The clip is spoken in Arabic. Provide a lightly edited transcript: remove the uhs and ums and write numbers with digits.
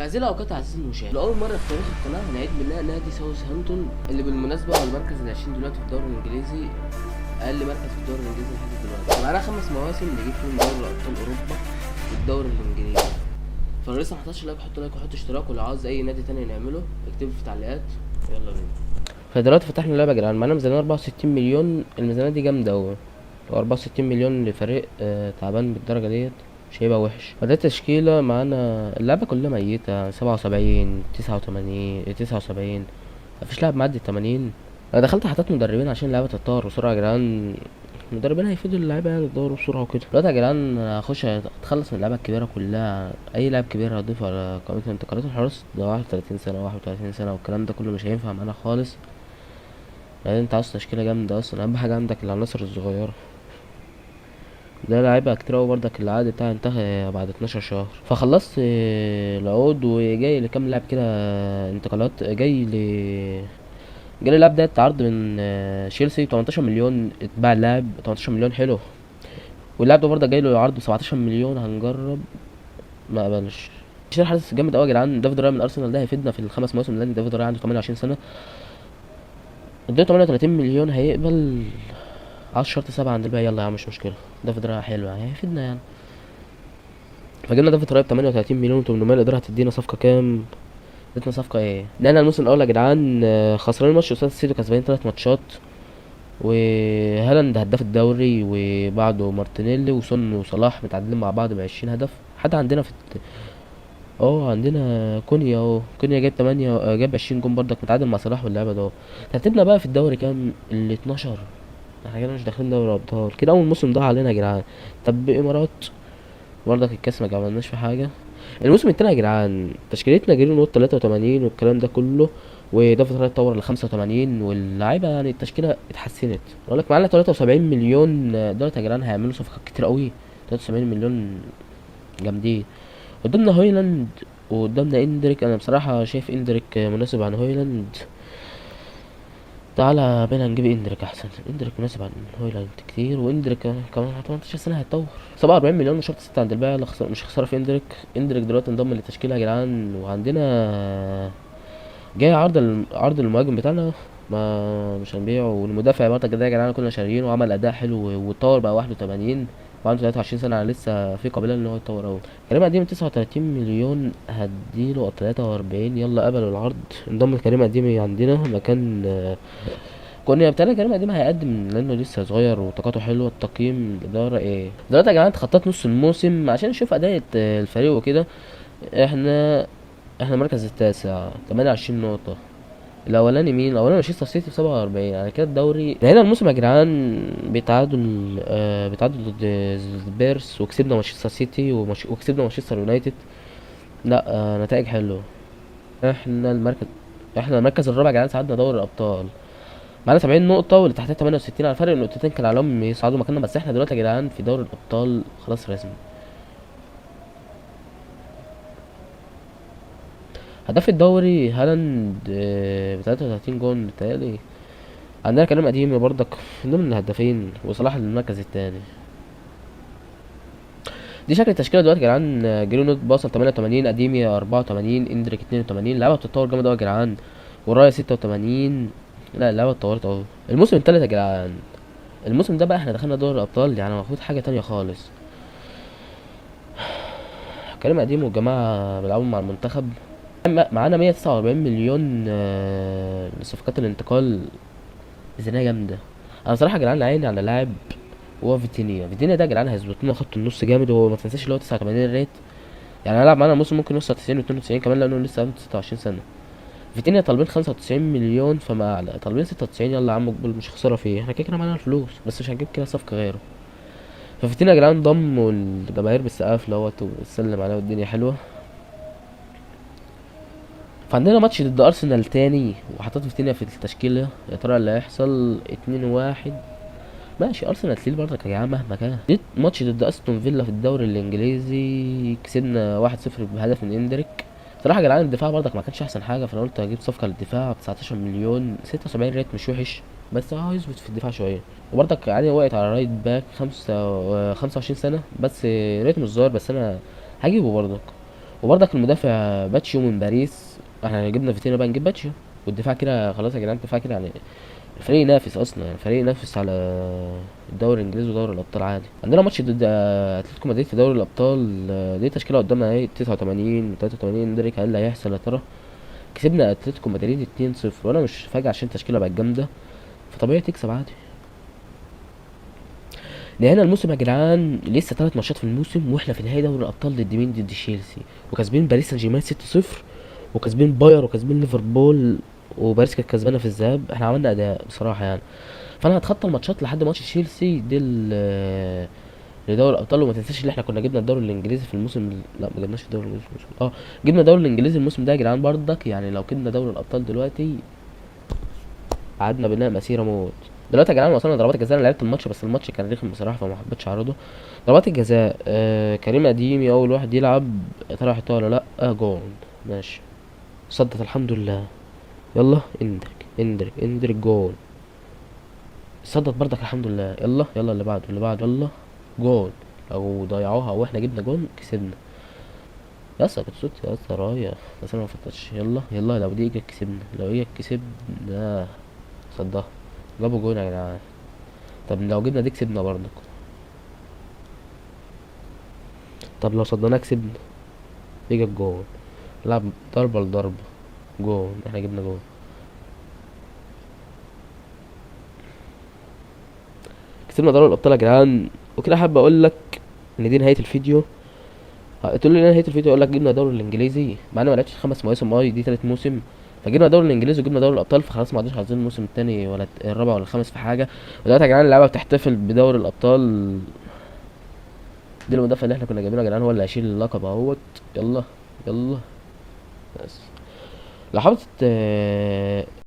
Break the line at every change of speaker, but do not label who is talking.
هذه الأوقات عزيزي المشاهد، لأول مرة في تاريخ القناة هنعيد بناء نادي ساوثهامبتون اللي بالمناسبة هو المركز العشرين دلوقتي في الدوري الإنجليزي، أقل مركز في الدوري الإنجليزي لحد دلوقتي. معانا 5 مواسم نجيب فيهم دوري أبطال أوروبا والدوري الإنجليزي. فلو لسه محطتش لايك حط لايك وحط اشتراك، ولو عاوز أي نادي تاني نعمله اكتبه في التعليقات. يلا بينا. فدلوقتي فتحنا اللعبة يا جدعان، معانا ميزانية 64 مليون. الميزانية دي جامدة أوي، 64 مليون لفريق تعبان بالدرجة ديت مش هيبقى وحش. فده تشكيلة معانا، اللعبة كلها ميتة، 77 79 مفيش لاعب معدي 80. انا دخلت حطيت مدربين عشان اللعبة تتطور بسرعة يا جدعان، المدربين هيفيدوا اللعيبة يعني يتطوروا بسرعة وكده. دلوقتي يا جدعان هخش اتخلص من اللعبة الكبيرة كلها، اي لاعب كبير هضيفه على قائمة انتقالات الحراس ده 31 سنة 31 سنة، والكلام ده كله مش هينفع معانا خالص. يعني انت عاوز تشكيلة جامدة، اصلا اهم حاجة عندك العناصر الصغيرة. ده لعيبة كتير اوي برضك، العقد بتاعي انتهى بعد 12 شهر، فخلصت العقود وجاي لكام لاعب كده انتقالات. جالي اللاعب ده عرض من تشيلسي 18 مليون، اتباع اللاعب 18 مليون حلو. واللاعب ده برضه جاي له عرض 17 مليون، هنجرب. ما قبلش. شيل حارس جامد قوي يا جدعان، دافيد رايا من ارسنال، ده هيفيدنا في الخمس مواسم، لان دافيد رايا عنده 28 سنه. اديله 38 مليون هيقبل. عاوز شرط 7 عند الباقي، يلا يا عم مش مشكله، دافيد رايا حلو يعني هيفيدنا يعني. فجبنا دافيد رايا ب 38 مليون و800. الاداره هتدينا صفقه كام؟ ادتنا صفقه ايه؟ لان الموسم الاول يا جدعان خسرانين ماتش قصاد السيتي وكسبانين 3 ماتشات، وهالاند هداف الدوري، وبعده مارتينيلي وسون وصلاح متعادلين مع بعض ب20 هدف. حتى عندنا في عندنا كونيا كونيا جايب 8 جايب 20 جون برضك، متعادل مع صلاح واللعبه ده. ترتيبنا بقى في الدوري كام؟ ال 12. احنا كده مش داخلين دوري ابطال كده، اول موسم ضاع علينا يا جدعان. طب امارات برضك الكاس ما عملناش في حاجه. الموسم التاني يا جدعان تشكيلتنا جرين ووت 83 والكلام ده كله، ودافيد رايت اتطور ل 85، واللعيبه يعني التشكيله اتحسنت. اقول لك معانا 73 مليون دولار يا جدعان، هيعملوا صفقات كتير قوي. 73 مليون جامدين. قدامنا هويلاند وقدامنا اندريك، انا بصراحه شايف اندريك مناسب عن هويلاند. تعالى بينا نجيب اندريك احسن، اندريك مناسب عن هويلاند كتير، واندريك كمان 18 سنه هيتطور. 47 مليون شرط 6 عند الباقي، مش خساره في اندريك. اندريك دلوقتي انضم للتشكيله يا جدعان، وعندنا جاي عرض المهاجم بتاعنا، ما مش هنبيعه. والمدافع برضه ده يا جدعان كنا شاريينه وعمل اداء حلو واتطور بقى 81 وعنده 23 سنه، يعني لسه في قابليه ان هو يتطور اوي. كريم اديمي 39 مليون هديله 43، يلا قبلوا العرض. انضم كريم اديمي عندنا مكان كنا بتاعنا. كريم اديمي هيقدم لانه لسه صغير وطاقته حلوه. التقييم الاداره ايه دلوقتي يا جدعان؟ اتخطيت نص الموسم عشان نشوف اداء الفريق وكده. احنا المركز التاسع 28 نقطة. الأولاني مين؟ الأولاني مانشستر سيتي ب47. يعني كده الدوري هنا الموسم يا جدعان بيتعادل بيتعادل ضد بيرس، وكسبنا مانشستر سيتي وكسبنا مانشستر يونايتد. لا نتائج حلوة. احنا المركز احنا المركز الرابع يا جدعان، صعدنا دوري الأبطال. معانا 70 نقطة، واللي تحتها 68، على فرق نقطتين كان عليهم يصعدوا مكاننا. بس احنا دلوقتي يا جدعان في دوري الأبطال خلاص رسمي. هداف الدوري هالاند ب33 جون بتهيألي. عندنا كلام قديم برضك من ضمن الهدافين، وصلاح المركز التاني. دي شكل التشكيله دلوقتي يا جدعان. جرينوود باصل 88، اديمي 84، اندريك 82. اللعبه بتتطور جامد قوي يا جدعان. ورايا 86. لا اللعبه اتطورت اهو. الموسم التالت يا جدعان، الموسم ده بقى احنا دخلنا دوري الابطال، يعني المفروض حاجه تانية خالص. كريم قديم والجماعه بيلعبوا مع المنتخب. معانا 149 مليون لصفقات الانتقال، ميزانية جامدة. انا بصراحة يا جدعان عيني على لاعب هو فيتينيا ده يا جدعان هيظبط لنا خط النص جامد. وهو ما تنساش اللي هو 89 ريت، يعني هيلعب معانا الموسم ممكن يوصل 90 و92 كمان، لانه لسه عنده 26 سنة. فيتينيا طالبين 95 مليون فما اعلى، طالبين 96. يلا يا عم اقبل، مش خسارة فيه، احنا كده كده معانا الفلوس، بس مش هنجيب كده صفقة غيره. ففيتينيا يا جدعان ضم، والجماهير بالسقاف لهوت وتسلم عليه، والدنيا حلوة. فعندنا ماتش ضد ارسنال تاني، وحطيت فيتينيا في التشكيلة، يا ترى اللي هيحصل. 2-1 ماشي. ارسنال تقيل برضك يا جماعه مهما كان. جيت ماتش ضد استون فيلا في الدوري الانجليزي، كسبنا 1-0 بهدف من اندريك. صراحه يا جدعان الدفاع برضك ما كانش احسن حاجه، فانا قلت اجيب صفقه للدفاع ب 19 مليون. 76 ريت مش وحش، بس يظبط في الدفاع شويه. وبرضك يعني وقعت على رايت باك 25 سنه بس، ريت مش ظاهر، بس انا هجيبه برضك. وبرضك المدافع باتشيو من باريس، احنا جبنا فيتينا بقى نجيب باتشيو. والدفاع كده خلاص يا جدعان، الدفاع كده يعني الفريق ينافس اصلا، يعني الفريق ينافس على الدوري الانجليزي ودوري الابطال عادي. عندنا ماتش ضد اتلتيكو مدريد في دوري الابطال، دي تشكيله قدامنا اهي 89 83. دريك ايه اللي هيحصل يا ترى؟ كسبنا اتلتيكو مدريد 2-0، وانا مش فاجئ عشان التشكيله بقت جامده، فطبيعي تكسب عادي. نهاية الموسم يا جدعان، لسه 3 ماتشات في الموسم واحنا في نهائي دوري الابطال ضد مين؟ ضد تشيلسي، وكاسبين باريس سان جيرمان 6-0، وكاسبين باير وكاسبين ليفربول، وباريس كانت كسبانه في الذهاب. احنا عملنا اداء بصراحه يعني. فانا هتخطى الماتشات لحد ماتش تشيلسي دي لدوري الابطال. وما تنساش ان احنا كنا جبنا الدوري الانجليزي في الموسم لا ما جبناش الدوري الانجليزي في الموسم جبنا الدوري الانجليزي الموسم ده يا جدعان برضك. يعني لو كنا دوري الابطال دلوقتي قعدنا بناء مسيره موت. دلوقتي يا جدعان وصلنا ضربات الجزاء. انا لعبت الماتش بس الماتش كان رخم بصراحه فما حبيتش اعرضه. ضربات الجزاء، كريم اديمي اول واحد يلعب، ترى يحطها ولا لا؟ جون. ماشي، صدت الحمد لله. يلا اندرك اندرك اندرك جون. صدت برضك الحمد لله. يلا يلا اللي بعده اللي بعده يلا جون. لو ضيعوها واحنا جبنا جون كسبنا. يا اسطى كنت صوت يا اسطى رايح، بس انا ما فكرتش. يلا يلا لو دي اجت كسبنا، لو هي كسبنا. صدها، جابوا جون يا جدعان. طب لو جبنا دي كسبنا برضك. طب لو صدناها كسبنا. اجت جون. لعب ضربة لضربة جون، احنا جبنا جون. كسبنا دوري الابطال يا جدعان. وكده حابب اقول لك ان دي نهاية الفيديو. تقول لي إيه نهاية الفيديو؟ اقول لك جبنا الدوري الانجليزي مع اني ما لعبتش 5 مواسم، دي تالت موسم. فجبنا الدوري الانجليزي وجبنا دوري الابطال، فخلاص ما عادش عايزين الموسم التاني ولا الرابع ولا الخامس في حاجه. ودلوقتي يا جدعان اللعيبه بتحتفل بدوري الابطال. دي المدافع اللي احنا كنا جايبينه يا جدعان هو اللي هيشيل اللقب اهوت. يلا يلا. بس لو حابب